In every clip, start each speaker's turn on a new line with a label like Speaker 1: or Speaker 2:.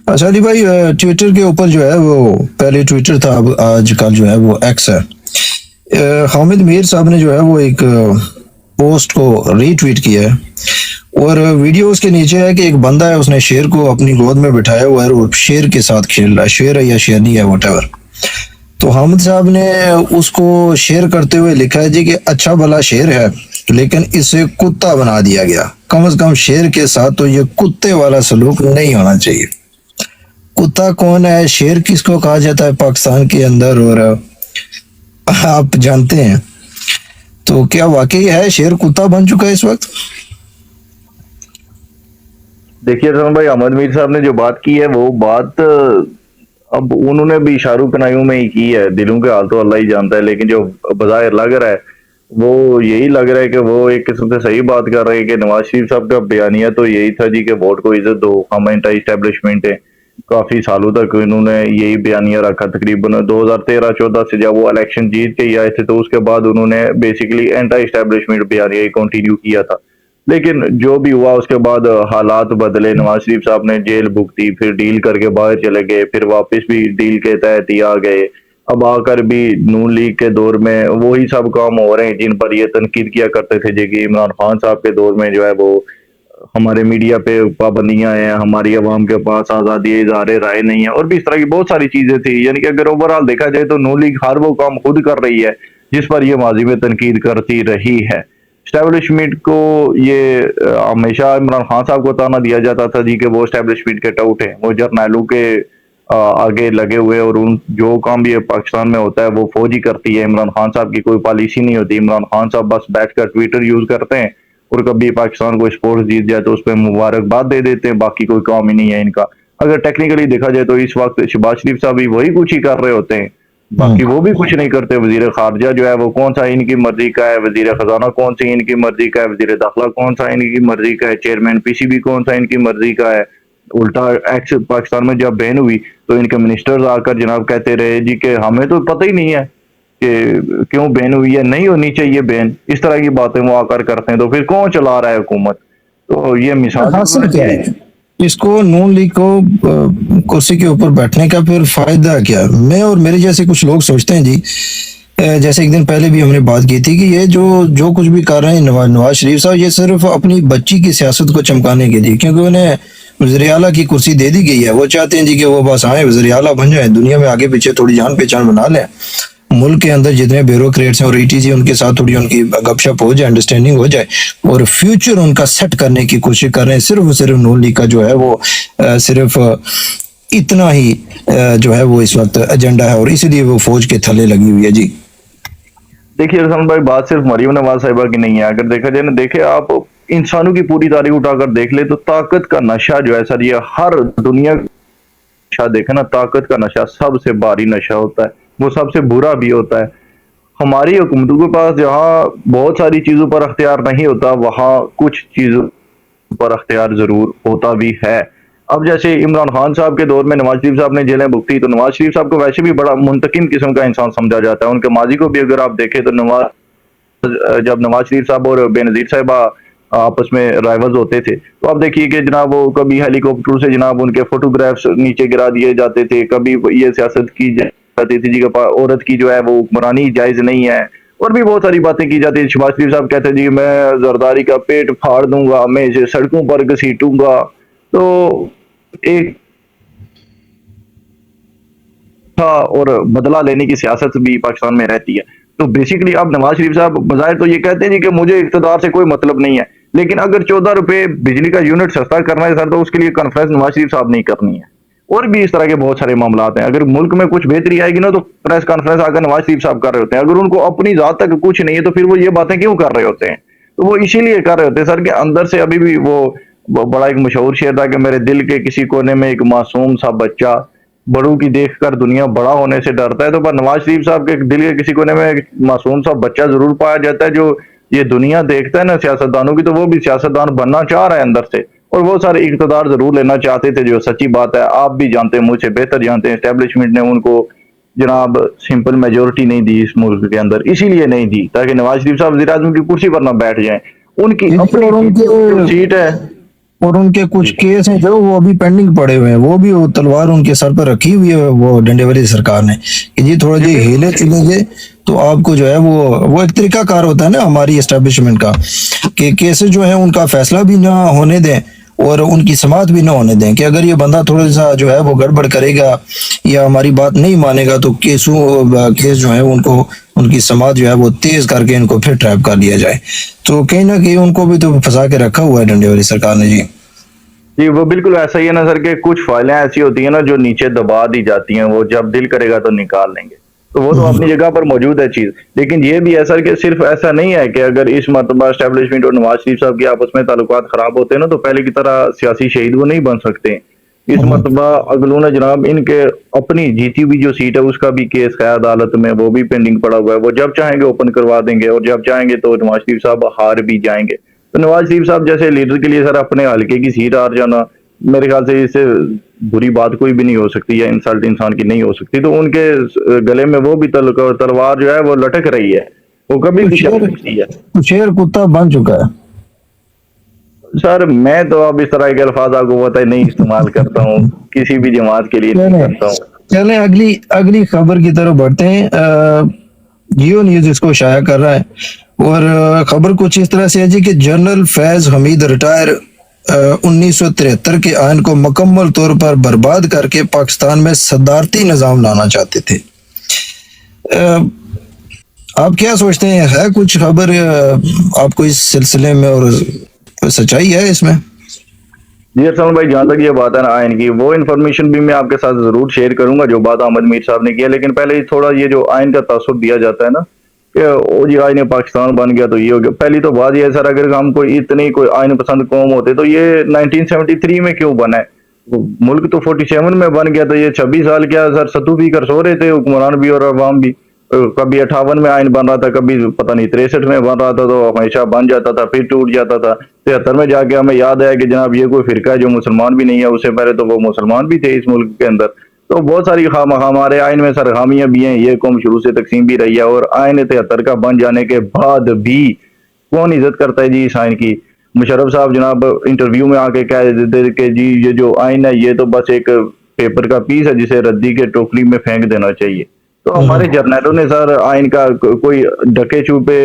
Speaker 1: अच्छा अली भाई, ट्विटर के ऊपर जो है वो, पहले ट्विटर था, अब आजकल जो है वो एक्स है। हामिद मीर साहब ने जो है वो एक पोस्ट को रीट्वीट किया है, और वीडियो उसके नीचे है कि एक बंदा है, उसने शेर को अपनी गोद में बिठाया हुआ है और वो शेर के साथ खेल रहा है, शेर है या शेरनी है वटेवर। तो हामिद साहब ने उसको शेयर करते हुए लिखा है जी कि अच्छा भला शेर है, लेकिन इसे कुत्ता बना दिया गया। कम से कम शेर के साथ तो ये कुत्ते वाला सलूक नहीं होना चाहिए। कुत्ता कौन है, शेर किसको कहा जाता है पाकिस्तान के अंदर, और आप जानते हैं? तो क्या वाकई है शेर कुत्ता बन चुका है इस वक्त?
Speaker 2: देखिए रतन भाई, अहमद मीर साहब ने जो बात की है वो बात अब उन्होंने भी इशारों कनाइयों में ही की है। दिलों के हाल तो अल्लाह ही जानता है, लेकिन जो बज़ाहिर लग रहा है वो यही लग रहा है कि वो एक किस्म से सही बात कर रहे हैं कि नवाज शरीफ साहब का बयानिया तो यही था जी कि वोट को इज्जत दो, हम एंटी इस्टेब्लिशमेंट है। काफी सालों तक इन्होंने यही बयानिया रखा। तकरीबन 2013-14 से जब वो इलेक्शन जीत के ही आए थे तो उसके बाद उन्होंने बेसिकली एंटी इस्टेब्लिशमेंट बयानिया ही कंटिन्यू किया था। लेकिन जो भी हुआ उसके बाद हालात बदले, नवाज शरीफ साहब ने जेल भुगती, फिर डील करके बाहर चले गए, फिर वापस भी डील के तहत ही आ गए। अब आकर भी नून लीग के दौर में वही सब काम हो रहे हैं जिन पर ये तनकीद किया करते थे जी कि इमरान खान साहब के दौर में जो है वो हमारे मीडिया पे पाबंदियां हैं, हमारी आवाम के पास आज़ादी इज़हार राय नहीं है, और भी इस तरह की बहुत सारी चीजें थी। यानी कि अगर ओवरऑल देखा जाए तो नून लीग हर वो काम खुद कर रही है जिस पर ये माजी में तनकीद करती रही है। स्टैब्लिशमेंट को ये हमेशा इमरान खान साहब को ताना दिया जाता था जी कि वो स्टैब्लिशमेंट के टाउट हैं, वो जर्नैलों के आगे लगे हुए, और उन जो काम भी पाकिस्तान में होता है वो फौज ही करती है। इमरान खान साहब की कोई पॉलिसी नहीं होती। इमरान खान साहब बस बैठ कर ट्विटर यूज करते हैं, और कभी पाकिस्तान को स्पोर्ट्स जीत जाए तो उस पर मुबारकबाद दे देते हैं, बाकी कोई काम ही नहीं है इनका। अगर टेक्निकली देखा जाए तो इस वक्त शहबाज शरीफ साहब भी वही कुछ ही कर रहे होते हैं, बाकी वो भी कुछ नहीं करते। वजीर खारजा जो है वो कौन सा इनकी मर्जी का है, वजीर खजाना कौन सी इनकी मर्जी का है, वजीर दाखिला कौन सा इनकी मर्जी का है, चेयरमैन पीसीबी कौन सा इनकी मर्जी का है। उल्टा एक्स पाकिस्तान में जब बैन हुई तो इनके मिनिस्टर्स आकर जनाब कहते रहे जी कि हमें तो पता ही नहीं है कि क्यों बैन हुई है, नहीं होनी चाहिए बैन। इस तरह की बातें वो आकर करते हैं, तो फिर कौन चला रहा है हुकूमत? तो ये मिसाल
Speaker 1: हासिल क्या है इसको, नून लीग को कुर्सी के ऊपर बैठने का फिर फायदा क्या? मैं और मेरे जैसे कुछ लोग सोचते हैं जी, जैसे एक दिन पहले भी हमने बात की थी कि ये जो जो कुछ भी कर रहे हैं नवाज शरीफ साहब, ये सिर्फ अपनी बच्ची की सियासत को चमकाने के लिए, क्योंकि उन्हें वज़ीर आला की कुर्सी दे दी गई है। वो चाहते हैं जी कि वो बस आए, वज़ीर आला बन जाए, दुनिया में आगे पीछे थोड़ी जान पहचान बना लें, मुल्क के अंदर जितने ब्यूरोक्रेट्स हैं और ईटीसी उनके साथ थोड़ी उनकी गपशप हो जाए, अंडरस्टैंडिंग हो जाए, और फ्यूचर उनका सेट करने की कोशिश कर रहे हैं। सिर्फ सिर्फ नून लीग का जो है वो सिर्फ इतना ही जो है वो इस वक्त एजेंडा है, और इसीलिए वो फौज के थले लगी हुई है जी।
Speaker 2: देखिए रसन भाई, बात सिर्फ मरियम नवाज साहिबा की नहीं है। अगर देखा जाए ना, देखे आप इंसानों की पूरी तारीख उठाकर देख ले तो ताकत का नशा जो है सर, ये हर दुनिया नशा देखे ना, ताकत का नशा सबसे भारी नशा होता है, वो सबसे बुरा भी होता है। हमारी हुकूमतों के पास जहाँ बहुत सारी चीजों पर अख्तियार नहीं होता, वहाँ कुछ चीजों पर अख्तियार जरूर होता भी है। अब जैसे इमरान खान साहब के दौर में नवाज शरीफ साहब ने जेलें भुगती, तो नवाज शरीफ साहब को वैसे भी बड़ा मुंतकिम किस्म का इंसान समझा जाता है। उनके माजी को भी अगर आप देखें तो जब नवाज शरीफ साहब और बेनजीर साहिबा आपस में राइवल्स होते थे, तो आप देखिए कि जनाब वो कभी हेलीकॉप्टर से जनाब उनके फोटोग्राफ्स नीचे गिरा दिए जाते थे, कभी ये सियासत की जाती थी जी कि औरत की जो है वो हुक्मरानी जायज नहीं है, और भी बहुत सारी बातें की जाती है। शहबाज शरीफ साहब कहते हैं जी मैं जरदारी का पेट फाड़ दूंगा, मैं इसे सड़कों पर घसीटूंगा। तो एक था, और बदला लेने की सियासत भी पाकिस्तान में रहती है। तो बेसिकली अब नवाज शरीफ साहब बजाय तो ये कहते हैं कि मुझे इक़्तिदार से कोई मतलब नहीं है, लेकिन अगर 14 रुपए बिजली का यूनिट सस्ता करना है सर, तो उसके लिए कॉन्फ्रेंस नवाज शरीफ साहब नहीं करनी है। और भी इस तरह के बहुत सारे मामला हैं। अगर मुल्क में कुछ बेहतरी आएगी ना, तो प्रेस कॉन्फ्रेंस आकर नवाज शरीफ साहब कर रहे होते हैं। अगर उनको अपनी जात तक कुछ नहीं है तो फिर वो ये बातें क्यों कर रहे होते हैं? तो वो इसीलिए कर रहे होते हैं सर के अंदर से अभी भी वो बड़ा एक मशहूर शेर था कि मेरे दिल के किसी कोने में एक मासूम सा बच्चा बड़ों की देखकर दुनिया बड़ा होने से डरता है। तो पर नवाज शरीफ साहब के दिल के किसी कोने में एक मासूम सा बच्चा जरूर पाया जाता है जो ये दुनिया देखता है ना सियासतदानों की, तो वो भी सियासतदान बनना चाह रहा है अंदर से, और वो सारे इक़्तिदार जरूर लेना चाहते थे। जो सच्ची बात है, आप भी जानते हैं, मुझसे बेहतर जानते हैं, एस्टेब्लिशमेंट ने उनको जनाब सिंपल मेजोरिटी नहीं दी इस मुल्क के अंदर, इसीलिए नहीं दी ताकि नवाज शरीफ साहब वज़ीर आज़म की कुर्सी पर ना बैठ जाए। उनकी अपनी सीट है।
Speaker 1: और उनके कुछ
Speaker 2: जी
Speaker 1: केस हैं जो वो अभी पेंडिंग पड़े हुए हैं, वो तलवार उनके सर पर रखी हुई है वो डंडे वाली सरकार ने कि जी थोड़ा
Speaker 2: जी
Speaker 1: जी हिले
Speaker 2: बिल्कुल।
Speaker 1: चुलेंगे तो आपको जो है वो एक तरीका कार होता है ना हमारी एस्टेब्लिशमेंट का कि केसेस जो है उनका फैसला भी ना होने दें और उनकी समाअत भी ना होने दें कि अगर ये बंदा थोड़ा सा जो है वो गड़बड़ करेगा या हमारी बात नहीं मानेगा तो केस जो है उनको उनकी समाअत जो है वो तेज करके इनको फिर ट्रैप कर लिया जाए। तो कहीं ना कहीं उनको भी तो फंसा के रखा हुआ है डंडे वाली सरकार ने जी।
Speaker 2: जी वो बिल्कुल ऐसा ही है ना सर कि कुछ फाइलें ऐसी होती हैं ना जो नीचे दबा दी जाती हैं, वो जब दिल करेगा तो निकाल लेंगे। तो वो तो अपनी जगह पर मौजूद है चीज, लेकिन ये भी है सर कि सिर्फ ऐसा नहीं है कि अगर इस मर्तबा एस्टेब्लिशमेंट और नवाज शरीफ साहब की आपस में ताल्लुकात खराब होते हैं ना तो पहले की तरह सियासी शहीद वो नहीं बन सकते। इस मर्तबा अगलू ने जनाब इनके अपनी जीती हुई जो सीट है उसका भी केस है अदालत में, वो भी पेंडिंग पड़ा हुआ है, वो जब चाहेंगे ओपन करवा देंगे और जब चाहेंगे तो नवाज शरीफ साहब हार भी जाएंगे। तो नवाज शरीफ साहब जैसे लीडर के लिए सर अपने हल्के की सीट हार जाना मेरे ख्याल से इससे बुरी बात कोई भी नहीं हो सकती या इंसल्ट इंसान की नहीं हो सकती। तो उनके गले में वो भी तलवार जो है वो लटक रही है, वो कभी
Speaker 1: तो
Speaker 2: भी चल
Speaker 1: शेर
Speaker 2: सकती है।
Speaker 1: तो शेर कुत्ता बन चुका है।
Speaker 2: सर मैं तो अब इस तरह के अल्फाज आपको पता है नहीं इस्तेमाल करता हूँ, किसी भी जमात के लिए नहीं
Speaker 1: चलें
Speaker 2: करता हूँ।
Speaker 1: चलें अगली अगली खबर की तरफ बढ़ते हैं। जियो न्यूज इसको शाया कर रहा है और खबर कुछ इस तरह से है जी कि जनरल फैज हमीद रिटायर 1973 के आयन को मुकम्मल तौर पर बर्बाद करके पाकिस्तान में सदारती निजाम लाना चाहते थे। अ, आप क्या सोचते हैं, है कुछ खबर आपको इस सिलसिले में और कोई सच्चाई है इसमें?
Speaker 2: जी अरसलान भाई, जहाँ तक ये बात है ना आयन की, वो इन्फॉर्मेशन भी मैं आपके साथ जरूर शेयर करूंगा जो बात अहमद मीर साहब ने किया, लेकिन पहले थोड़ा ये जो आयन का तासुर दिया जाता है ना कि ओ जी आयन पाकिस्तान बन गया तो ये हो गया। पहली तो बात ये है सर, अगर हम कोई इतनी कोई आयन पसंद कौम होते तो ये 1973 में क्यों बना है? मुल्क तो 47 में बन गया, तो ये 26 साल क्या सर सत्तू पी कर सो रहे थे हुक्मरान भी और अवाम भी। कभी 58 में आयन बन रहा था, कभी पता नहीं 63 में बन रहा था, तो हमेशा बन जाता था फिर टूट जाता था। 73 में जाके हमें याद आया कि जनाब ये कोई फिरका है जो मुसलमान भी नहीं है, उससे पहले तो वो मुसलमान भी थे इस मुल्क के अंदर। तो बहुत सारी हमारे आयन में सर खामियां भी हैं, ये कौम शुरू से तकसीम भी रही है, और आयन 73 का बन जाने के बाद भी कौन इज्जत करता है जी इस आयन की? मुशर्रफ साहब जनाब इंटरव्यू में आके कह देते थे कि जी ये जो आयन है ये तो बस एक पेपर का पीस है जिसे रद्दी के टोकरी में फेंक देना चाहिए। तो हमारे जर्नैलों ने सर आयन का कोई ढके छुपे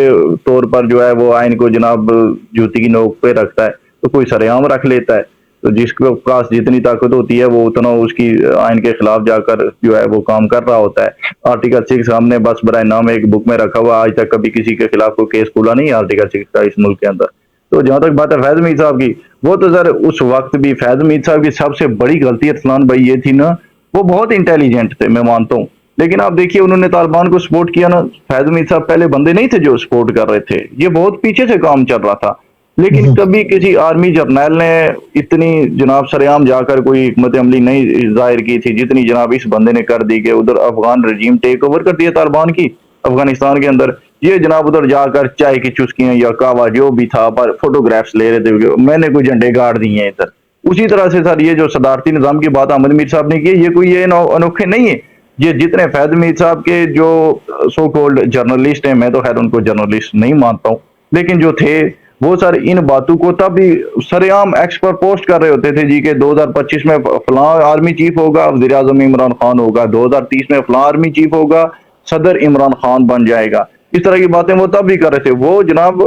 Speaker 2: तौर पर जो है वो आयन को जनाब जूती की नोक पे रखता है, तो कोई सरेआम रख लेता है। तो जिसके पास जितनी ताकत होती है वो उतना उसकी आयन के खिलाफ जाकर जो है वो काम कर रहा होता है। आर्टिकल 6 हमने बस बराए नाम एक बुक में रखा हुआ, आज तक कभी किसी के खिलाफ कोई केस खुला नहीं आर्टिकल 6 का इस मुल्क के अंदर। तो जहां तक बात है फैज मीर साहब की, वो तो सर उस वक्त भी फैज मीर साहब की सबसे बड़ी गलती अरसलान भाई ये थी ना, वो बहुत इंटेलिजेंट थे मैं मानता हूँ, लेकिन आप देखिए उन्होंने तालिबान को सपोर्ट किया ना। फैज मीर साहब पहले बंदे नहीं थे जो सपोर्ट कर रहे थे, ये बहुत पीछे से काम चल रहा था, लेकिन कभी किसी आर्मी जर्नैल ने इतनी जनाब सरेआम जाकर कोई हिकमत अमली नहीं जाहिर की थी जितनी जनाब इस बंदे ने कर दी कि उधर अफगान रजीम टेक ओवर कर दिया तालिबान की अफगानिस्तान के अंदर। ये जनाब उधर जाकर चाय की चुस्कियां या कावा जो भी था पर फोटोग्राफ्स ले रहे थे, मैंने कोई झंडे गाड़ दिए हैं इधर। उसी तरह से सर ये जो सदारती निजाम की बात अहमद मीर साहब ने की, ये कोई ये अनोखे नहीं है। ये जितने फैज मीर साहब के जो सो कॉल्ड जर्नलिस्ट हैं, मैं तो खैर उनको जर्नलिस्ट नहीं मानता हूँ, लेकिन जो थे वो सर इन बातों को तब भी सरेआम एक्स पर पोस्ट कर रहे होते थे जी के 2025 में फलां आर्मी चीफ होगा, वज़ीर आज़म इमरान खान होगा, 2030 में फलां आर्मी चीफ होगा, सदर इमरान खान बन जाएगा। इस तरह की बातें वो तब भी कर रहे थे। वो जनाब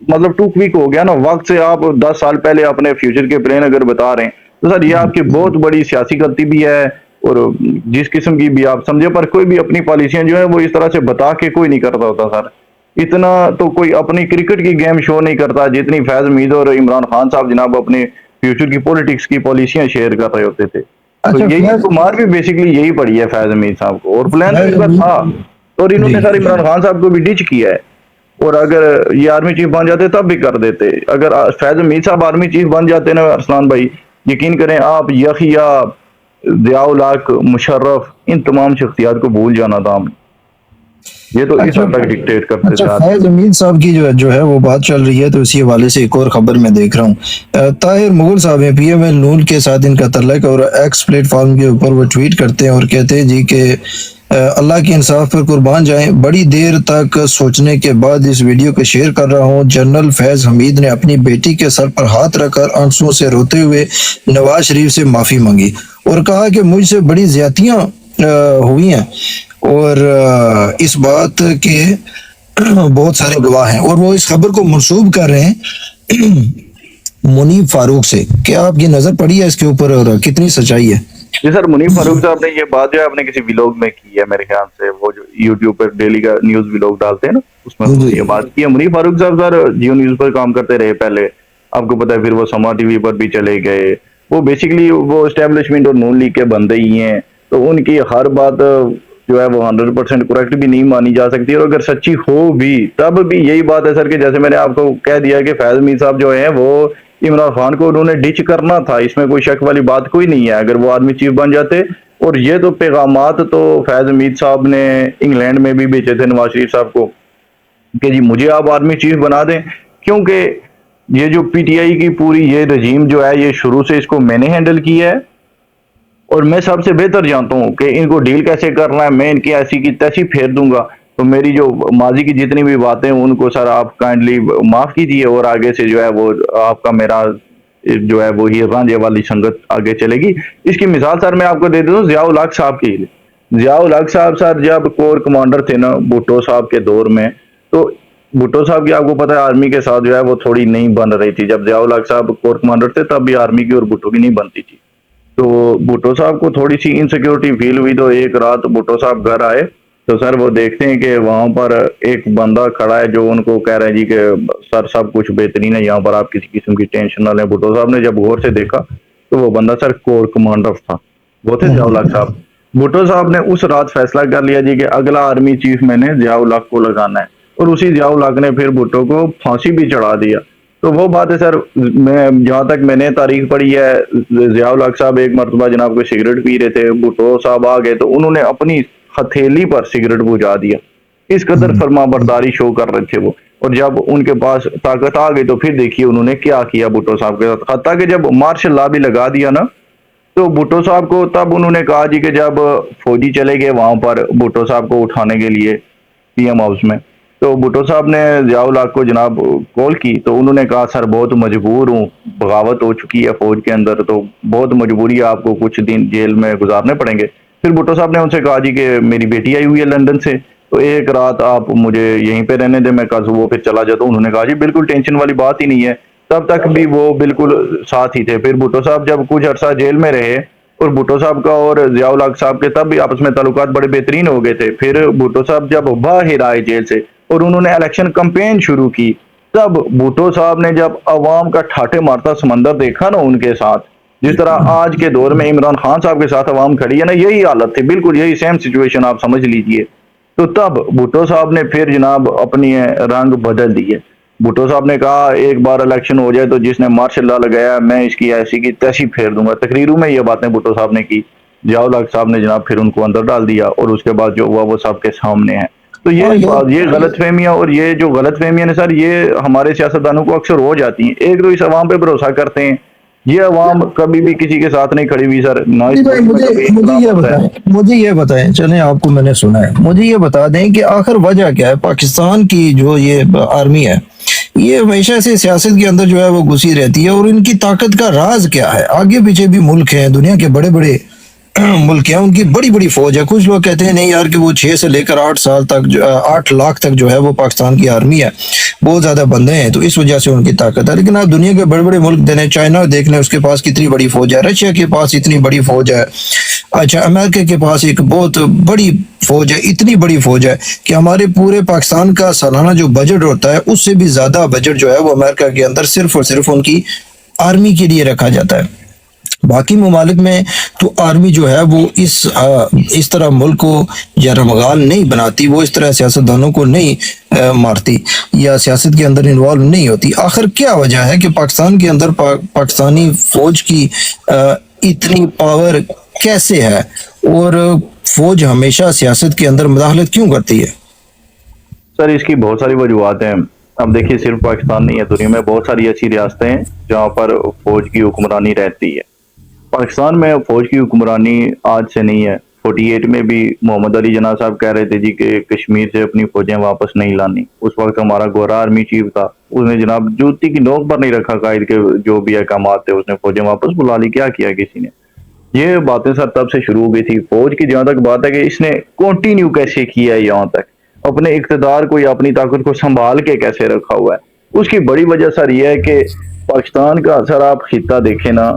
Speaker 2: मतलब टू क्विक हो गया ना वक्त से। आप 10 साल पहले अपने फ्यूचर के प्लान अगर बता रहे हैं तो सर ये आपकी बहुत बड़ी सियासी गलती भी है, और जिस किस्म की भी आप समझे, पर कोई भी अपनी पॉलिसियां जो है वो इस तरह से बता के कोई नहीं करता होता सर। इतना तो कोई अपनी क्रिकेट की गेम शो नहीं करता जितनी फैज मीद और इमरान खान साहब जनाब अपने फ्यूचर की पॉलिटिक्स की पॉलिसियां शेयर कर रहे होते थे। तो
Speaker 1: अच्छा
Speaker 2: यही
Speaker 1: फैज
Speaker 2: कुमार भी बेसिकली यही पड़ी है फैज मीद साहब को, और प्लान तो
Speaker 1: फैज
Speaker 2: इनका था, और
Speaker 1: जी
Speaker 2: इन्होंने सर इमरान खान साहब को भी डिच किया है। और अगर ये आर्मी चीफ बन जाते तब भी कर देते। अगर फैज मीर साहब आर्मी चीफ बन जाते ना अरसलान भाई, यकीन करें आप यहिया ज़ियाउल हक मुशर्रफ इन तमाम शख्सियात को भूल जाना था हम। ये तो इस
Speaker 1: अच्छा
Speaker 2: हद तक डिक्टेट करते
Speaker 1: अच्छा
Speaker 2: थे आज।
Speaker 1: फैज अमीन साहब की जो है वो बात चल रही है तो इसी हवाले से एक और खबर मैं देख रहा हूँ। ताहिर मुगल साहब हैं, पीएमएल नून के साथ इनका तल्लक, और एक्स प्लेटफॉर्म के ऊपर वो ट्वीट करते हैं और कहते हैं जी कि अल्लाह के इंसाफ पर कुर्बान जाएं। बड़ी देर तक सोचने के बाद इस वीडियो को शेयर कर रहा हूं। जनरल फैज हमीद ने अपनी बेटी के सर पर हाथ रखकर आंसुओं से रोते हुए नवाज शरीफ से माफी मांगी और कहा कि मुझसे बड़ी ज्यादतियां हुई हैं और इस बात के बहुत सारे गवाह हैं और वो इस खबर को मंसूब कर रहे हैं मुनीब फारूक से। क्या आपकी नजर पड़ी है इसके ऊपर और कितनी सच्चाई है?
Speaker 2: जी सर, मुनीब फारूक साहब ने ये बात जो है अपने किसी व्लॉग में की है मेरे ख्याल से, वो जो यूट्यूब पर डेली का न्यूज व्लॉग डालते हैं ना, उसमें
Speaker 1: जी।
Speaker 2: ये बात की है। मुनीब फारूक साहब सर जियो न्यूज पर काम करते रहे पहले, आपको पता है, फिर वो समा टीवी पर भी चले गए। वो बेसिकली वो एस्टेब्लिशमेंट और नून लीग के बंदे ही हैं, तो उनकी हर बात जो है वो 100% करेक्ट भी नहीं मानी जा सकती, और अगर सच्ची हो भी तब भी यही बात है सर कि जैसे मैंने आपको कह दिया कि फैज मीर साहब जो है वो इमरान खान को उन्होंने डिच करना था, इसमें कोई शक वाली बात कोई नहीं है। अगर वो आर्मी चीफ बन जाते, और ये तो पैगामात तो फैज मीर साहब ने इंग्लैंड में भी भेजे थे नवाज शरीफ साहब को कि जी मुझे आप आर्मी चीफ बना दें, क्योंकि ये जो पीटीआई की पूरी ये रजीम जो है ये शुरू से इसको मैंने हैंडल किया है और मैं सबसे बेहतर जानता हूँ कि इनको डील कैसे करना है। मैं इनकी ऐसी की तैसी फेर दूंगा। तो मेरी जो माजी की जितनी भी बातें उनको सर आप काइंडली माफ कीजिए, और आगे से जो है वो आपका मेरा जो है वो ही रांझे वाली संगत आगे चलेगी। इसकी मिसाल सर मैं आपको दे देता हूँ जिया उल हक साहब की। जिया उल हक साहब सर जब कोर कमांडर थे ना भुट्टो साहब के दौर में, तो भुट्टो साहब की आपको पता है आर्मी के साथ जो है वो थोड़ी नहीं बन रही थी। जब जिया उल हक साहब कोर कमांडर थे तब भी आर्मी की और भुट्टो की नहीं बनती थी। तो भुट्टो साहब को थोड़ी सी इनसिक्योरिटी फील हुई, तो एक रात भुट्टो साहब घर आए तो सर वो देखते हैं कि वहां पर एक बंदा खड़ा है जो उनको कह रहा है जी कि सर सब कुछ बेहतरीन है, यहाँ पर आप किसी किस्म की टेंशन ना लें। भुट्टो साहब ने जब गौर से देखा तो वो बंदा सर कोर कमांडर था, वो थे जिया उल हक साहब। भुट्टो साहब ने उस रात फैसला कर लिया जी कि अगला आर्मी चीफ मैंने जिया उल हक को लगाना है, और उसी जिया उल हक ने फिर भुट्टो को फांसी भी चढ़ा दिया। तो वो बात है सर, मैं जहाँ तक मैंने तारीख पढ़ी है, जिया उल हक साहब एक मरतबा जनाब कोई सिगरेट पी रहे थे, भुट्टो साहब आ गए तो उन्होंने अपनी हथेली पर सिगरेट बुझा दिया। इस कदर फरमाबरदारी शो कर रहे थे वो, और जब उनके पास ताकत आ गई तो फिर देखिए उन्होंने क्या किया भुट्टो साहब के साथ। हत्ता कि जब मार्शल लॉ भी लगा दिया ना, तो भुट्टो साहब को तब उन्होंने कहा जी कि जब फौजी चले गए वहां पर भुट्टो साहब को उठाने के लिए पीएम हाउस में, तो भुट्टो साहब ने जिया उल हक को जनाब कॉल की, तो उन्होंने कहा सर बहुत मजबूर हूँ, बगावत हो चुकी है फौज के अंदर, तो बहुत मजबूरी है, आपको कुछ दिन जेल में गुजारने पड़ेंगे। फिर भुट्टो साहब ने उनसे कहा जी कि मेरी बेटी आई हुई है लंदन से, तो एक रात आप मुझे यहीं पे रहने दें, मैं कल सुबह फिर चला जाता हूँ। उन्होंने कहा जी बिल्कुल टेंशन वाली बात ही नहीं है। तब तक भी वो बिल्कुल साथ ही थे। फिर भुट्टो साहब जब कुछ अरसा जेल में रहे, और भुट्टो साहब का और जिया उल हक साहब के तब भी आपस में ताल्लुकात बड़े बेहतरीन हो गए थे। फिर भुट्टो साहब जब बाहर आए जेल से और उन्होंने इलेक्शन कैंपेन शुरू की, तब भुट्टो साहब ने जब अवाम का ठाटे मारता समंदर देखा ना उनके साथ, जिस तरह आज के दौर में इमरान खान साहब के साथ अवाम खड़ी है ना, यही हालत थी, बिल्कुल यही सेम सिचुएशन आप समझ लीजिए। तो तब भुट्टो साहब ने फिर जनाब अपनी रंग बदल दिए। भुट्टो साहब ने कहा एक बार इलेक्शन हो जाए तो जिसने मार्शल लॉ लगाया मैं इसकी ऐसी की तैसी फेर दूंगा। तकरीरों में ये बातें भुट्टो साहब ने की। जिया उल हक साहब ने जनाब फिर उनको अंदर डाल दिया, और उसके बाद जो हुआ वो सबके सामने है। तो ये गलत फहमियाँ, और ये जो गलत फहमियाँ ने सर ये हमारे सियासतदानों को अक्सर हो जाती हैं। एक तो इस अवाम पे भरोसा करते हैं, ये अवाम कभी भी किसी के साथ नहीं खड़ी हुई सर, ना इस
Speaker 1: भाई मुझे ये बताएं, चलें आपको मैंने सुना है, मुझे ये बता दें कि आखिर वजह क्या है पाकिस्तान की जो ये आर्मी है ये हमेशा से सियासत के अंदर जो है वो घुसी रहती है, और इनकी ताकत का राज क्या है? आगे पीछे भी मुल्क हैं, दुनिया के बड़े बड़े मुल्क हैं, उनकी बड़ी बड़ी फौज है। कुछ लोग कहते हैं नहीं यार कि वो 6 से लेकर 8 साल तक 8 लाख तक जो है वो पाकिस्तान की आर्मी है, बहुत ज्यादा बंदे हैं तो इस वजह से उनकी ताकत है। लेकिन आप दुनिया के बड़े बड़े मुल्क देने, चाइना देख लें उसके पास कितनी बड़ी फौज है, रशिया के पास इतनी बड़ी फौज है, अच्छा अमेरिका के पास एक बहुत बड़ी फौज है, इतनी बड़ी फौज है कि हमारे पूरे पाकिस्तान का सालाना जो बजट होता है उससे भी ज्यादा बजट जो है वो अमेरिका के अंदर सिर्फ और सिर्फ उनकी आर्मी के लिए रखा जाता है। बाकी ममालिक में तो आर्मी जो है वो इस तरह मुल्क को या रमगाल नहीं बनाती, वो इस तरह सियासतदानों को नहीं मारती या सियासत के अंदर इन्वॉल्व नहीं होती। आखिर क्या वजह है कि पाकिस्तान के अंदर पाकिस्तानी फौज की इतनी पावर कैसे है, और फौज हमेशा सियासत के अंदर मुदाखलत क्यों करती है?
Speaker 2: सर इसकी बहुत सारी वजूहत हैं। अब देखिए सिर्फ पाकिस्तान नहीं है, दुनिया में बहुत सारी ऐसी रियासतें हैं जहाँ पर फौज की हुक्मरानी रहती है। पाकिस्तान में फौज की हुक्मरानी आज से नहीं है, 48 में भी मोहम्मद अली जना साहब कह रहे थे जी कि कश्मीर से अपनी फौजें वापस नहीं लानी। उस वक्त हमारा गोरा आर्मी चीफ था, उसने जनाब जूती की नोक पर नहीं रखा, कायद के जो भी अहकाम थे उसने फौजें वापस बुला ली। क्या किया किसी ने? ये बातें सर तब से शुरू हो गई थी। फौज की जहां तक बात है कि इसने कंटिन्यू कैसे किया है यहाँ तक, अपने इक़्तिदार को या अपनी ताकत को संभाल के कैसे रखा हुआ है, उसकी बड़ी वजह सर ये है कि पाकिस्तान का सर आप खिता देखें ना,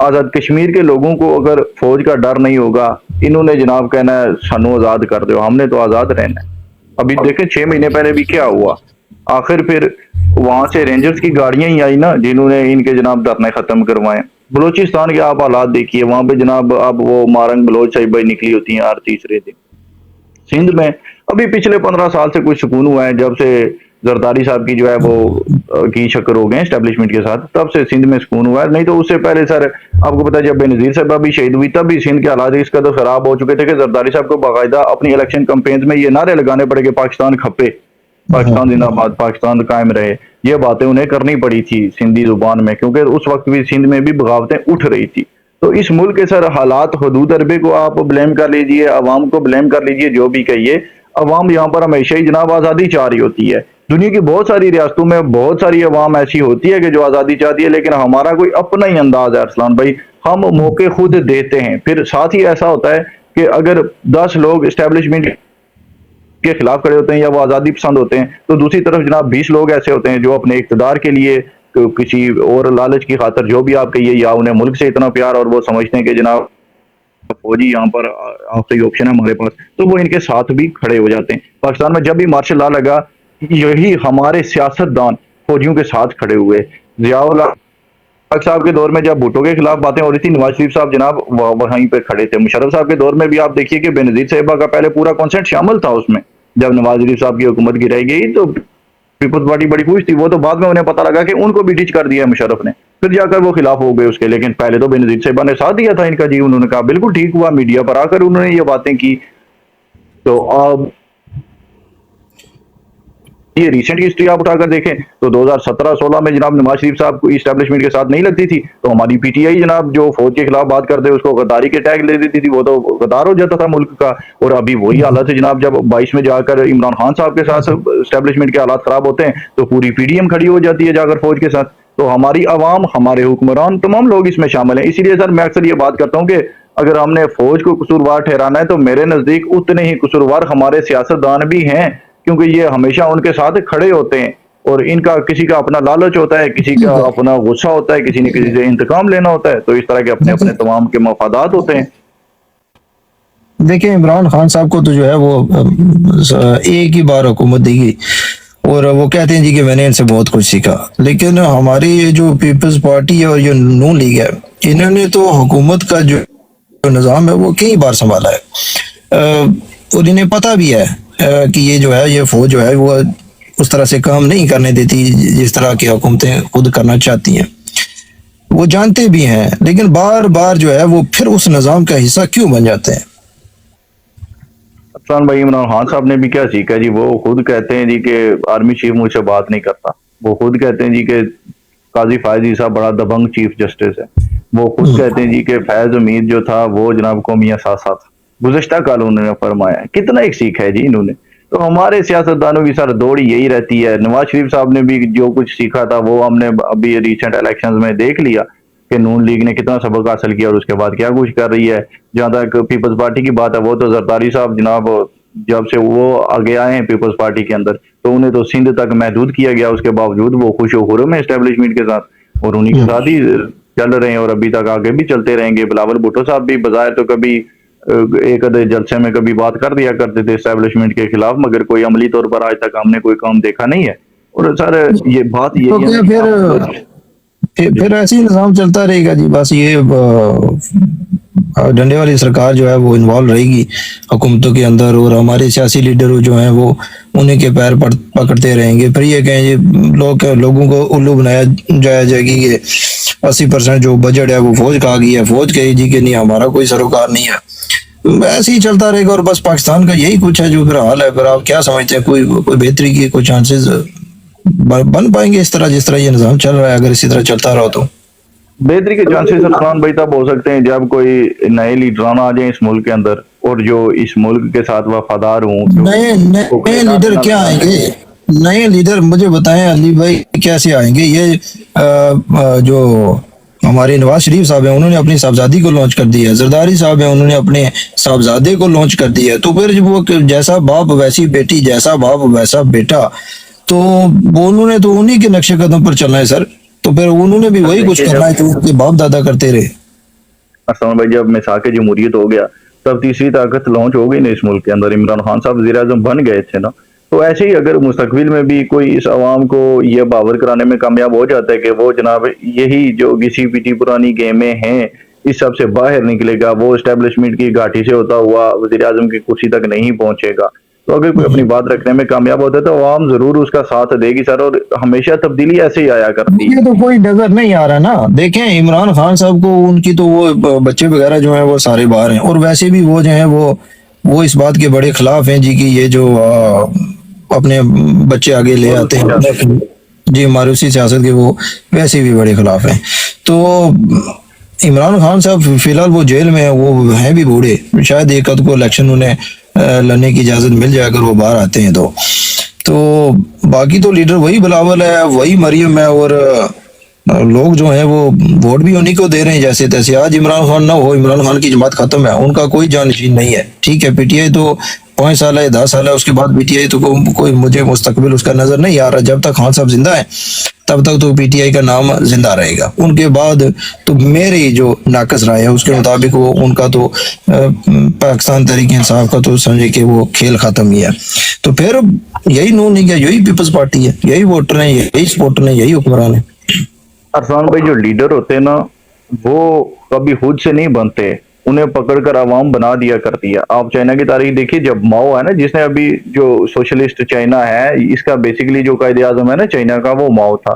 Speaker 2: आज़ाद कश्मीर के लोगों को अगर फौज का डर नहीं होगा, इन्होंने जनाब कहना है सानू आज़ाद कर दो, हमने तो आज़ाद रहना है। अभी देखें 6 महीने पहले भी क्या हुआ, आखिर फिर वहां से रेंजर्स की गाड़ियां ही आई ना जिन्होंने इनके जनाब धरने खत्म करवाए। बलूचिस्तान के आप हालात देखिए, वहां पे जनाब अब वो मारंग बलोच साहिबाई निकली होती हैं हर तीसरे दिन। सिंध में अभी पिछले 15 साल से कुछ सुकून हुआ है, जब से जरदारी साहब की जो है वो की शक्कर हो गए एस्टेब्लिशमेंट के साथ, तब से सिंध में सुकून हुआ है। नहीं तो उससे पहले सर आपको पता है जब बेनजीर साहब भी शहीद हुई तब भी सिंध के हालात इस कदर खराब हो चुके थे कि जरदारी साहब को बाकायदा अपनी इलेक्शन कैंपेन्स में ये नारे लगाने पड़े कि पाकिस्तान खपे, पाकिस्तान जिंदाबाद, पाकिस्तान कायम रहे। ये बातें उन्हें करनी पड़ी थी सिंधी जुबान में, क्योंकि उस वक्त भी सिंध में भी बगावतें उठ रही थी। तो इस मुल्क के सर हालात, हदूद अरबे को आप ब्लेम कर लीजिए, अवाम को ब्लेम कर लीजिए, जो भी कहिए, अवाम यहाँ पर हमेशा ही जनाब आज़ादी चाह रही होती है। दुनिया की बहुत सारी रियासतों में बहुत सारी अवाम ऐसी होती है कि जो आज़ादी चाहती है, लेकिन हमारा कोई अपना ही अंदाज है अरसलान भाई, हम मौके खुद देते हैं। फिर साथ ही ऐसा होता है कि अगर 10 लोग इस्टेब्लिशमेंट के खिलाफ खड़े होते हैं या वो आज़ादी पसंद होते हैं, तो दूसरी तरफ जनाब 20 लोग ऐसे होते हैं जो अपने इक़्तिदार के लिए किसी और लालच की खातर, जो भी आप कहिए, या उन्हें मुल्क से इतना प्यार और वो समझते हैं कि जनाब फौजी यहाँ पर आखिरी ऑप्शन है हमारे पास, तो वो इनके साथ भी खड़े हो जाते हैं। पाकिस्तान में जब भी मार्शल लॉ लगा, यही हमारे सियासतदान फौजियों के साथ खड़े हुए। जियाउल हक साहब के दौर में जब भुट्टो के खिलाफ बातें हो रही थी, नवाज शरीफ साहब जनाब वहीं पे खड़े थे। मुशर्रफ साहब के दौर में भी आप देखिए कि बेनजीर साहिबा का पहले पूरा कॉन्सेंट शामिल था उसमें। जब नवाज शरीफ साहब की हुकूमत गिराई गई तो पीपल्स पार्टी बड़ी खुश थी। वो तो बाद में उन्हें पता लगा कि उनको भी डिच कर दिया है मुशर्रफ ने, फिर जाकर वो खिलाफ हो गए उसके। लेकिन पहले तो बेनजीर साहिबा ने साथ दिया था इनका जी, उन्होंने कहा बिल्कुल ठीक हुआ, मीडिया पर आकर उन्होंने ये बातें की। तो अब ये रिसेंट हिस्ट्री आप उठाकर देखें तो 2017-16 में जनाब नवाज शरीफ साहब को इस्टेब्लिशमेंट के साथ नहीं लगती थी, तो हमारी पीटीआई जनाब जो फौज के खिलाफ बात करते उसको गद्दारी के टैग ले देती थी, वो तो गद्दार हो जाता था मुल्क का। और अभी वही हालत है जनाब, जब 22 में जाकर इमरान खान साहब के साथ इस्टेब्लिशमेंट के हालात खराब होते हैं तो पूरी पीडीएम खड़ी हो जाती है जाकर फौज के साथ। तो हमारी आवाम, हमारे हुक्मरान, तमाम लोग इसमें शामिल हैं। इसीलिए सर मैं अक्सर ये बात करता हूँ कि अगर हमने फौज को कसूरवार ठहराना है तो मेरे नजदीक उतने ही कसूरवार हमारे सियासतदान भी हैं, क्योंकि ये हमेशा उनके साथ खड़े होते हैं और इनका किसी का अपना लालच होता है, किसी का अपना गुस्सा होता है, किसी ने किसी से इंतकाम लेना होता है, तो इस तरह के अपने अपने तमाम के मफादात होते हैं।
Speaker 1: देखिए इमरान खान साहब को तो जो है वो एक ही बार हुकूमत देगी और वो कहते हैं जी कि मैंने इनसे बहुत कुछ सीखा, लेकिन हमारी ये जो पीपल्स पार्टी है और ये नून लीग है, इन्होंने तो हुकूमत का जो निज़ाम है वो कई बार संभाला है और इन्हें पता भी है कि ये जो है ये फौज जो है वो उस तरह से काम नहीं करने देती जिस तरह की हुकूमतें खुद करना चाहती हैं, वो जानते भी हैं, लेकिन बार बार जो है वो फिर उस निज़ाम का हिस्सा क्यों बन जाते हैं।
Speaker 2: अफसान भाई, इमरान खान साहब ने भी क्या सीखा जी, वो खुद कहते हैं जी कि आर्मी चीफ मुझसे बात नहीं करता। वो खुद कहते हैं जी कि काजी फायज ईसा बड़ा दबंग चीफ जस्टिस है। वो खुद कहते हैं जी कि फैज उमीद जो था वो जनाब कौमिया सासा था, गुज़श्ता कल उन्होंने फरमाया। कितना एक सीखा है जी इन्होंने। तो हमारे सियासतदानों की सर दौड़ यही रहती है। नवाज शरीफ साहब ने भी जो कुछ सीखा था वो हमने अभी रिसेंट इलेक्शंस में देख लिया कि नून लीग ने कितना सबक हासिल किया और उसके बाद क्या कुछ कर रही है। जहां तक पीपल्स पार्टी की बात है, वो तो जरदारी साहब जनाब जब से वो आगे आए हैं पीपल्स पार्टी के अंदर, तो उन्हें तो सिंध तक महदूद किया गया, उसके बावजूद वो खुश खुरम है एस्टेब्लिशमेंट के साथ और उन्हीं के साथ ही चल रहे हैं और अभी तक आगे भी चलते रहेंगे। बिलावल भुट्टो साहब भी बजाय तो कभी एक आधे जलसे में कभी बात कर दिया करते थे एस्टेब्लिशमेंट के खिलाफ, मगर कोई अमली तौर पर आज तक हमने कोई काम देखा नहीं है। और सर ये बात ये
Speaker 1: तो फिर ऐसे ही निज़ाम चलता रहेगा जी, बस ये डंडे वाली सरकार जो है वो इन्वॉल्व रहेगी हुकूमतों के अंदर और हमारे सियासी लीडर जो हैं वो उन्हीं के पैर पकड़ते रहेंगे। फिर ये कहें ये लोगों को उल्लू बनाया जाएगी कि 80% जो बजट है वो फौज का आ गई है, फौज कहेगी कि नहीं हमारा कोई सरोकार नहीं है। ऐसे ही चलता रहेगा और बस पाकिस्तान का यही कुछ है जो फिर हाल है। फिर आप क्या समझते हैं कोई बेहतरी की कोई चांसेस बन पाएंगे इस तरह जिस तरह ये निज़ाम चल रहा है, अगर इसी तरह चलता रहा तो?
Speaker 2: बेहतरी के चांसेस अफसान भाई तब हो सकते हैं जब कोई नए लीडरान आ जाए इस मुल्क के अंदर और जो इस मुल्क के साथ वफादार हूँ, जो
Speaker 1: नए
Speaker 2: को
Speaker 1: नए
Speaker 2: खैरात
Speaker 1: लीडर
Speaker 2: ना
Speaker 1: क्या
Speaker 2: लगाने।
Speaker 1: आएंगे? नए लीडर मुझे बताएं अली भाई, कैसे आएंगे ये? जो हमारे नवाज शरीफ साहब हैं उन्होंने अपनी साहबजादी को लॉन्च कर दिया, जरदारी साहब हैं उन्होंने अपने साहबजादे को लॉन्च कर दिया, तो फिर जब वो जैसा बाप वैसी बेटी, जैसा बाप वैसा बेटा, तो वो उन्होंने तो उन्हीं के नक्शे कदम पर चलना है सर। तो फिर उन्होंने भी
Speaker 2: सर
Speaker 1: वही कुछ
Speaker 2: देखिए,
Speaker 1: करना है
Speaker 2: जब
Speaker 1: जो उनके बाप दादा करते रहे।
Speaker 2: असलम भाई, जब मिसाक जमहूरियत हो गया, तब तीसरी ताकत लॉन्च हो गई ना इस मुल्क के अंदर, इमरान खान साहब वज़ीर आज़म बन गए थे ना। तो ऐसे ही अगर मुस्तकबिल में भी कोई इस आवाम को ये बावर कराने में कामयाब हो जाता है कि वो जनाब यही जो घिसी पिटी पुरानी गेमें हैं इस सब से बाहर निकलेगा, वो इस्टेब्लिशमेंट की घाटी से होता हुआ वज़ीर आज़म की कुर्सी तक नहीं पहुंचेगा, तो अगर कोई अपनी बात रखने में कामयाब होता है तो आवाम जरूर उसका साथ देगी सर। और हमेशा तब्दीली ऐसे ही आया करती है।
Speaker 1: मुझे तो कोई नजर नहीं आ रहा ना। देखें इमरान खान साहब को, उनकी तो वो बच्चे वगैरह जो हैं वो सारे बाहर हैं, और वैसे भी वो जो हैं वो इस बात के बड़े खिलाफ हैं जी कि ये जो अपने बच्चे आगे ले
Speaker 2: और
Speaker 1: आते
Speaker 2: उसकी सियासत
Speaker 1: हैं जी, मारूसी सियासत के वो वैसे भी बड़े खिलाफ हैं। तो इमरान खान साहब फिलहाल वो जेल में है, वो हैं भी बूढ़े, शायद एक आध को इलेक्शन उन्हें लड़ने की इजाजत मिल जाए अगर वो बाहर आते हैं तो बाकी तो लीडर वही बिलावल है, वही मरियम है, और लोग जो हैं वो वोट भी उन्हीं को दे रहे हैं जैसे तैसे। आज इमरान खान ना हो, इमरान खान की जमात खत्म है, उनका कोई जानशीन नहीं है। ठीक है, पीटीआई तो 5 साल है, 10 साल है, उसके बाद पीटीआई तो कोई मुझे मुस्तकबिल उसका नजर नहीं आ रहा। जब तक खान साहब जिंदा है तब तक तो पीटीआई का नाम जिंदा रहेगा। उनके बाद तो मेरी जो नाकस राय है उसके मुताबिक वो उनका तो पाकिस्तान तहरीक इंसाफ का तो समझे कि वो खेल खत्म ही है। तो फिर यही नून नहीं, यही पीपल्स पार्टी है, यही वोटर है, यही सपोर्टर है, यही हुक्मरान है।
Speaker 2: अरसान भाई, जो लीडर होते हैं ना, वो कभी खुद से नहीं बनते, उन्हें पकड़कर आवाम बना दिया करती है। आप चाइना की तारीख देखिए, जब माओ है ना, जिसने अभी जो सोशलिस्ट चाइना है इसका बेसिकली जो कायदे आजम है ना चाइना का, वो माओ था।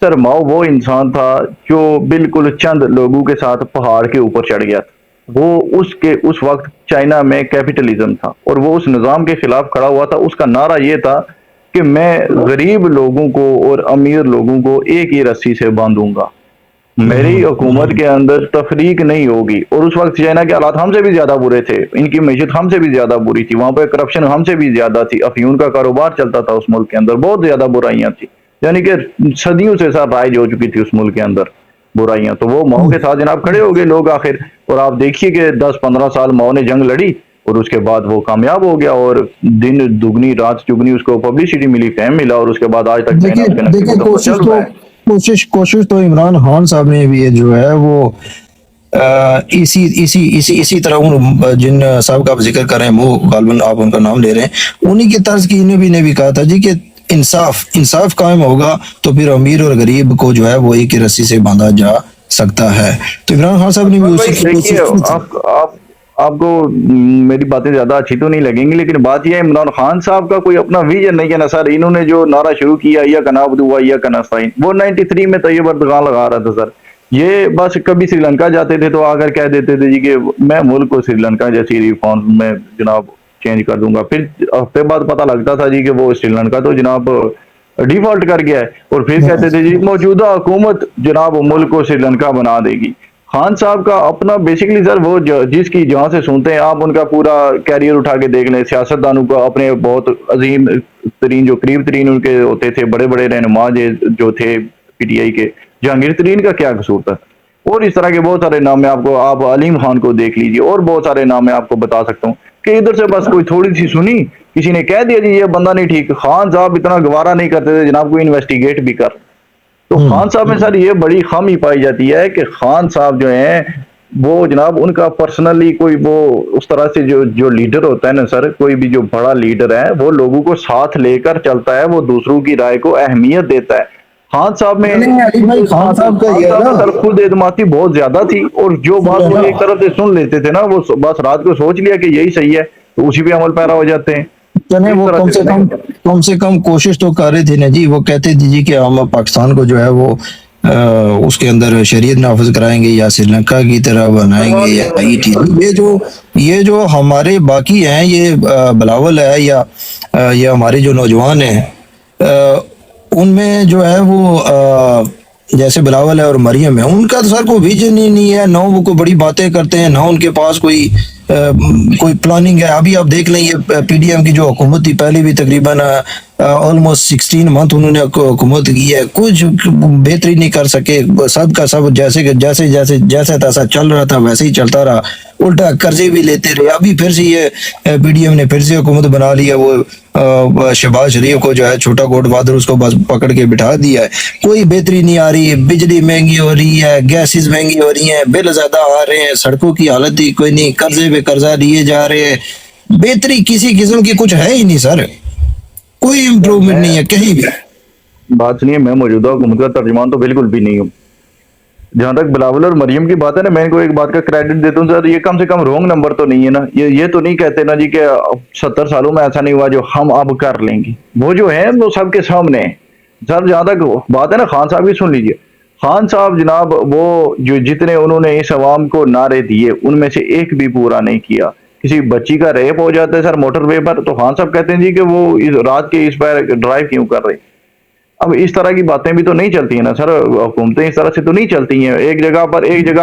Speaker 2: सर माओ वो इंसान था जो बिल्कुल चंद लोगों के साथ पहाड़ के ऊपर चढ़ गया था। वो उसके उस वक्त चाइना में कैपिटलिज्म था और वो उस निज़ाम के खिलाफ खड़ा हुआ था। उसका नारा ये था कि मैं गरीब लोगों को और अमीर लोगों को एक ही रस्सी से बांधूंगा, मेरी हुकूमत के अंदर तफरीक नहीं होगी। और उस वक्त चाइना के हालात हमसे भी ज्यादा बुरे थे, इनकी मैशत हमसे भी ज्यादा बुरी थी, वहां पर करप्शन हमसे भी ज्यादा थी, अफयून का कारोबार चलता था उस मुल्क के अंदर, बहुत ज्यादा बुराइयां थी, यानी कि सदियों से सर राइज हो चुकी थी उस मुल्क के अंदर बुराइयां। तो वो माओ के साथ जनाब खड़े हो गए लोग आखिर, और आप देखिए कि 10-15 साल माओ ने जंग लड़ी और उसके बाद वो कामयाब हो गया, और दिन दुगनी रात चुगनी उसको पब्लिसिटी मिली, फेम मिला, और उसके बाद आज तक चाइना
Speaker 1: देखिए
Speaker 2: उसके नक्शे
Speaker 1: देखिए
Speaker 2: कदम पर
Speaker 1: कोशिश
Speaker 2: चल
Speaker 1: तो
Speaker 2: रहा है।
Speaker 1: कोशिश तो इमरान खान साहब ने भी ये जो है वो इसी इसी इसी इसी तरह उन जिन साहब का आप जिक्र कर रहे हैं, वो गालबन आप उनका नाम ले रहे हैं, उन्हीं की तर्ज की इन्हें भी कहा था जी कि इंसाफ कायम होगा तो फिर अमीर और गरीब को जो है वो एक ही रस्सी से बांधा जा सकता है। तो इमरान खान साहब ने भी
Speaker 2: भाई
Speaker 1: उसी की
Speaker 2: देखिए,
Speaker 1: कोशिश की थी।
Speaker 2: आपको मेरी बातें ज्यादा अच्छी तो नहीं लगेंगी, लेकिन बात यह है इमरान खान साहब का कोई अपना विजन नहीं है ना सर। इन्होंने जो नारा शुरू किया या कनाबदू हुआ या कनास्ताइन, वो 93 में तैयब अर्दगान लगा रहा था सर। ये बस कभी श्रीलंका जाते थे तो आकर कह देते थे जी कि मैं मुल्क को श्रीलंका जैसी रिफॉर्म में जनाब चेंज कर दूंगा, फिर हफ्ते बाद पता लगता था जी कि वो श्रीलंका तो जनाब डिफॉल्ट कर गया है, और फिर कहते थे जी मौजूदा हुकूमत जनाब मुल्क को श्रीलंका बना देगी। खान साहब का अपना बेसिकली सर वो जिसकी जहां से सुनते हैं आप उनका पूरा कैरियर उठा के देख लें, सियासतदानों का अपने बहुत अजीम तरीन जो करीब तरीन उनके होते थे, बड़े बड़े रहनुमा जो थे पीटीआई के, जहांगीर तरीन का क्या कसूर था। और इस तरह के बहुत सारे नाम मैं आपको, आप अलीम खान को देख लीजिए, और बहुत सारे नाम मैं आपको बता सकता हूँ कि इधर से बस कोई थोड़ी सी सुनी, किसी ने कह दिया जी ये बंदा नहीं ठीक, खान साहब इतना गवारा नहीं करते थे जनाब कोई इन्वेस्टिगेट भी कर। तो खान साहब में सर ये बड़ी खामी पाई जाती है कि खान साहब जो हैं वो जनाब उनका पर्सनली कोई वो उस तरह से जो लीडर होता है ना सर, कोई भी जो बड़ा लीडर है वो लोगों को साथ लेकर चलता है, वो दूसरों की राय को अहमियत देता है। खान साहब में
Speaker 1: नहीं अली भाई, खान साहब का ये है ना,
Speaker 2: सर खुद एतमादी बहुत ज्यादा थी, और जो बात वो एक तरफ से सुन लेते थे ना, वो बस रात को सोच लिया कि यही सही है तो उसी पे अमल पैरा हो जाते हैं।
Speaker 1: चले वो कम से कम कोशिश तो कर रहे थे ना जी। वो कहते थे जी कि हम पाकिस्तान को जो है वो उसके अंदर शरीयत नाफिज कराएंगे या श्रीलंका की तरह बनाएंगे या हाईटी। ये जो हमारे बाकी हैं, ये बिलावल है या ये हमारे जो नौजवान हैं, उनमें जो है वो जैसे बिलावल है और मरियम है, उनका तो सर कोई विजन ही नहीं है, ना वो कोई बड़ी बातें करते हैं, ना उनके पास कोई कोई प्लानिंग है? अभी आप देख लें, ये पीडीएम की जो हुकूमत थी पहले भी तकरीबन ऑलमोस्ट 16 मंथ उन्होंने हुकूमत की है, कुछ बेहतरी नहीं कर सके। सब का सब जैसे तैसा चल रहा था वैसे ही चलता रहा, उल्टा कर्जे भी लेते रहे। अभी फिर से ये पीडीएम ने फिर से हुकूमत बना ली है, वो शहबाज शरीफ को जो है छोटा कोट बहादुर उसको बस पकड़ के बिठा दिया है। कोई बेहतरी नहीं आ रही, बिजली महंगी हो रही है, गैसेस महंगी हो रही हैं, बिल ज्यादा आ रहे हैं, सड़कों की हालत ही कोई नहीं, कर्जे पे कर्जा लिए जा रहे हैं। बेहतरी किसी किस्म की कुछ है ही नहीं सर, कोई इम्प्रूवमेंट नहीं है कहीं भी।
Speaker 2: बात सुनिए, मैं मौजूदा हुकूमत का तर्जुमान तो बिल्कुल भी नहीं हूँ। जहां तक बिलावल और मरियम की बात है ना, मैं इनको एक बात का क्रेडिट देता हूँ सर, ये कम से कम रॉन्ग नंबर तो नहीं है ना। ये तो नहीं कहते ना जी कि 70 सालों में ऐसा नहीं हुआ जो हम अब कर लेंगे। वो जो है वो सबके सामने है सर। जहां तक बात है ना खान साहब की, सुन लीजिए। खान साहब जनाब, वो जो जितने उन्होंने इस अवाम को नारे दिए उनमें से एक भी पूरा नहीं किया। किसी बच्ची का रेप हो जाता है सर मोटरवे पर, तो खान साहब कहते हैं जी कि वो रात के इस पर ड्राइव क्यों कर रहे। अब इस तरह की बातें भी तो नहीं चलती है ना सर, हुकूमतें इस तरह से तो नहीं चलती हैं। एक जगह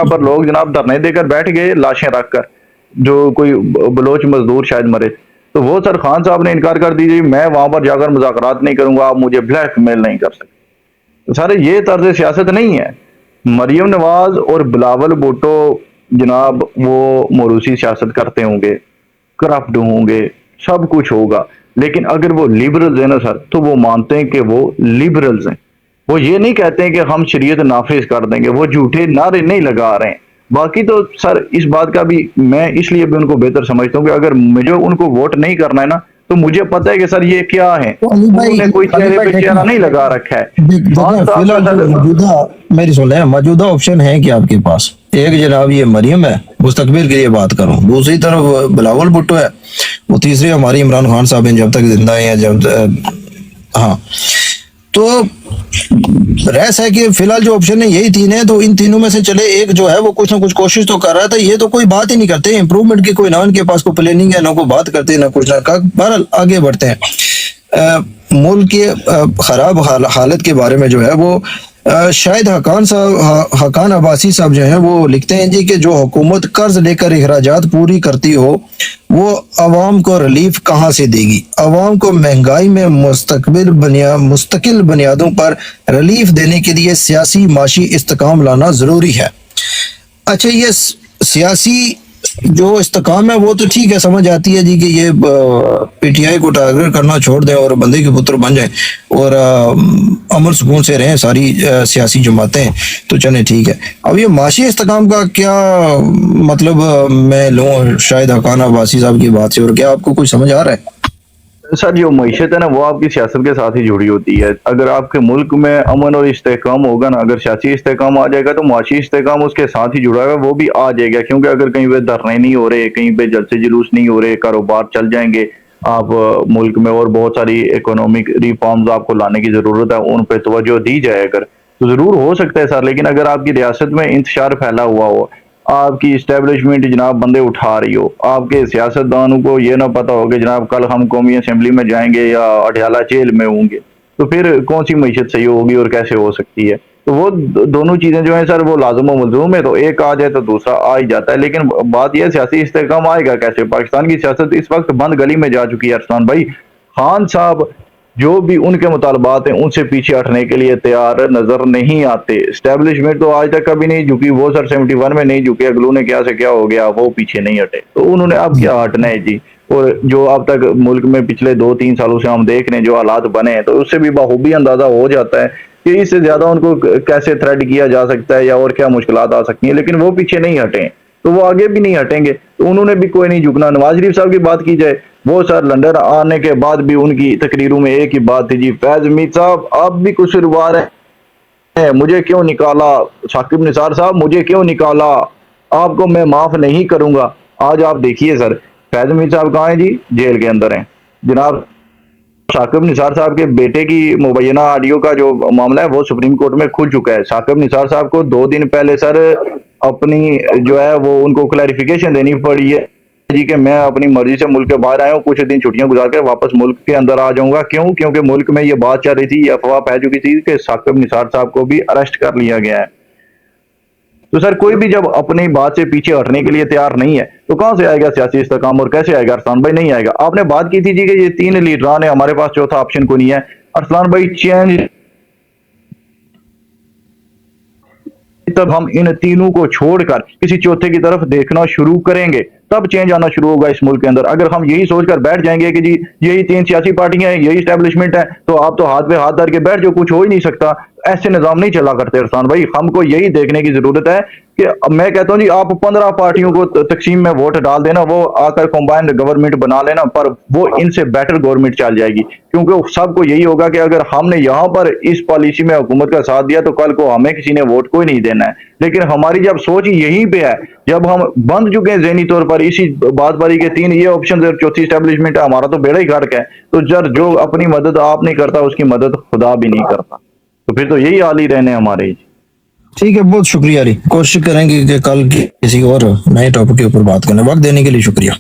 Speaker 2: पर लोग जनाब धरने देकर बैठ गए लाशें रख कर, जो कोई बलोच मजदूर शायद मरे, तो वो सर खान साहब ने इनकार कर दीजिए, मैं वहां पर जाकर मुज़ाकरात नहीं करूंगा, आप मुझे ब्लैकमेल नहीं कर सकते। तो सर ये तर्ज सियासत नहीं है। मरियम नवाज और बिलावल भुट्टो जनाब वो मोरूसी सियासत करते होंगे, करप्ट होंगे, सब कुछ होगा, लेकिन अगर वो लिबरल्स है ना सर, तो वो मानते हैं कि वो लिबरल्स हैं। वो ये नहीं कहते हैं कि हम शरीयत नाफिज कर देंगे, वो झूठे नारे नहीं लगा रहे हैं। बाकी तो सर इस बात का भी मैं इसलिए भी उनको बेहतर समझता हूँ कि अगर मुझे उनको वोट नहीं करना है ना, तो मुझे पता है कि सर ये क्या है,
Speaker 1: तो अली भाई,
Speaker 2: उन्होंने कोई
Speaker 1: अली
Speaker 2: चेहरे
Speaker 1: भाई
Speaker 2: पे
Speaker 1: देखें,
Speaker 2: चेहरा नहीं लगा रखा है।
Speaker 1: देखें
Speaker 2: खान साहब
Speaker 1: फिलहाल
Speaker 2: का
Speaker 1: जो
Speaker 2: सर
Speaker 1: मौजूदा, मेरी सुन लें, मौजूदा ऑप्शन है कि आपके पास एक जनाब ये मरियम है, मुस्तकबिल के लिए बात करूं, दूसरी तरफ बिलावल भुट्टो है, वो तीसरी हमारी इमरान खान साहब हैं जब तक जिंदा हैं, हाँ। तो रेस है कि फिलहाल जो ऑप्शन है यही तीन है, तो इन तीनों में से चले एक जो है वो कुछ ना कुछ कोशिश तो कर रहा था। ये तो कोई बात ही नहीं करते इंप्रूवमेंट की, कोई ना उनके पास कोई प्लानिंग है, ना कोई बात करते, ना कुछ ना का। बहरहाल आगे बढ़ते हैं। मुल्क के खराब हालत के बारे में जो है वो शायद हकान अब्बासी साहब जो हैं वो लिखते हैं जी कि जो हुकूमत कर्ज लेकर अखराजात पूरी करती हो वो अवाम को रिलीफ कहाँ से देगी। अवाम को महंगाई में मुस्तकिल बुनियादों पर रिलीफ देने के लिए सियासी माशी इस्तेकाम लाना जरूरी है। अच्छा, ये सियासी जो इस्तेकाम है वो तो ठीक है, समझ आती है जी कि ये पीटीआई को टारगेट करना छोड़ दें और बंदे के पुत्र बन जाएं और अमन सुकून से रहें सारी सियासी जमातें, तो चले ठीक है। अब ये माशी इस्तेकाम का क्या मतलब मैं लूँ शायद हकान अब्बासी साहब की बात से, और क्या आपको कुछ समझ आ रहा है?
Speaker 2: सर जो मईशत है ना वो आपकी सियासत के साथ ही जुड़ी होती है। अगर आपके मुल्क में अमन और इस्तेकाम होगा ना, अगर सियासी इस्तेकाम आ जाएगा तो मुआशी इस्तेकाम उसके साथ ही जुड़ा हुआ वो भी आ जाएगा। क्योंकि अगर कहीं पे धरने नहीं हो रहे, कहीं पे जलसे जुलूस नहीं हो रहे, कारोबार चल जाएंगे। आप मुल्क में और बहुत सारी इकोनॉमिक रिफॉर्म्स आपको लाने की जरूरत है, उन पर तवज्जो दी जाए अगर, तो जरूर हो सकता है सर। लेकिन अगर आपकी रियासत में इंतशार फैला हुआ हो, आपकी इस्टेब्लिशमेंट जनाब बंदे उठा रही हो, आपके सियासतदानों को ये ना पता हो कि जनाब कल हम कौमी असेंबली में जाएंगे या अडयाला जेल में होंगे, तो फिर कौन सी मईशत सही होगी और कैसे हो सकती है। तो वो दोनों चीजें जो है सर वो लाजम व मलजूम है, तो एक आ जाए तो दूसरा आ ही जाता है। लेकिन बात यह सियासी इस्तेकाम आएगा कैसे। पाकिस्तान की सियासत इस वक्त बंद गली में जा चुकी है अरसलान भाई। खान साहब जो भी उनके मुतालबात हैं उनसे पीछे हटने के लिए तैयार नजर नहीं आते। स्टैब्लिशमेंट तो आज तक कभी नहीं झुकी, वो सर 71 में नहीं झुके, अगलू ने क्या से क्या हो गया, वो पीछे नहीं हटे, तो उन्होंने अब क्या हटना है जी। और जो अब तक मुल्क में पिछले 2-3 सालों से हम देख रहे हैं जो हालात बने हैं, तो उससे भी बखूबी अंदाजा हो जाता है कि इससे ज्यादा उनको कैसे थ्रेड किया जा सकता है या और क्या मुश्किलात आ सकती हैं। लेकिन वो पीछे नहीं हटे, तो वो आगे भी नहीं हटेंगे, तो उन्होंने भी कोई नहीं झुकना। नवाज शरीफ साहब की बात की जाए, वो सर लंदन आने के बाद भी उनकी तकरीरों में एक ही बात थी जी, फैज मीर साहब आप भी कसूरवार हैं, मुझे क्यों निकाला, साकिब निसार साहब मुझे क्यों निकाला, आपको मैं माफ नहीं करूंगा। आज आप देखिए सर, फैज मीर साहब कहाँ हैं जी, जेल के अंदर हैं जनाब। साकिब निसार साहब के बेटे की मुबैना ऑडियो का जो मामला है वो सुप्रीम कोर्ट में खुल चुका है। साकिब निसार साहब को 2 दिन पहले सर अपनी जो है वो उनको क्लैरिफिकेशन देनी पड़ी है जी कि मैं अपनी मर्जी से मुल्क के बाहर आया हूँ, कुछ दिन छुट्टियां गुजार कर वापस मुल्क के अंदर आ जाऊंगा। क्यों? क्योंकि मुल्क में ये बात चल रही थी, ये अफवाह फैल चुकी थी कि साकिब निसार साहब को भी अरेस्ट कर लिया गया है। तो सर कोई भी जब अपनी बात से पीछे हटने के लिए तैयार नहीं है तो कहां से आएगा सियासी इस्तेकाम और कैसे आएगा अरसलान भाई? नहीं आएगा। आपने बात की थी जी कि ये 3 लीडरान है, हमारे पास चौथा ऑप्शन को नहीं है। अरसलान भाई चेंज तब हम इन तीनों को छोड़कर किसी चौथे की तरफ देखना शुरू करेंगे तब चेंज आना शुरू होगा इस मुल्क के अंदर। अगर हम यही सोचकर बैठ जाएंगे कि जी यही 3 सियासी पार्टियां हैं, यही स्टैब्लिशमेंट है, तो आप तो हाथ पे हाथ धर के बैठ जो, कुछ हो ही नहीं सकता। ऐसे निजाम नहीं चला करते अरसान भाई। हमको यही देखने की जरूरत है कि मैं कहता हूं जी आप 15 पार्टियों को तकसीम में वोट डाल देना, वो आकर कंबाइंड गवर्नमेंट बना लेना, पर वो इनसे बेटर गवर्नमेंट चल जाएगी। क्योंकि सबको यही होगा कि अगर हमने यहाँ पर इस पॉलिसी में हुकूमत का साथ दिया तो कल को हमें किसी ने वोट कोई नहीं देना है। लेकिन हमारी जब सोच यहीं पे है, जब हम बंध चुके हैं ज़हनी तौर पर इसी बात बारी के 3 ये ऑप्शन और चौथी स्टैब्लिशमेंट है, हमारा तो बेड़ा ही गर्क है। तो जब जो अपनी मदद आप नहीं करता उसकी मदद खुदा भी नहीं करता, तो फिर तो यही हाल ही रहने हमारे।
Speaker 1: ठीक है, बहुत शुक्रिया अली। कोशिश करेंगे कि कल किसी और नए टॉपिक के ऊपर बात करने, वक्त देने के लिए शुक्रिया।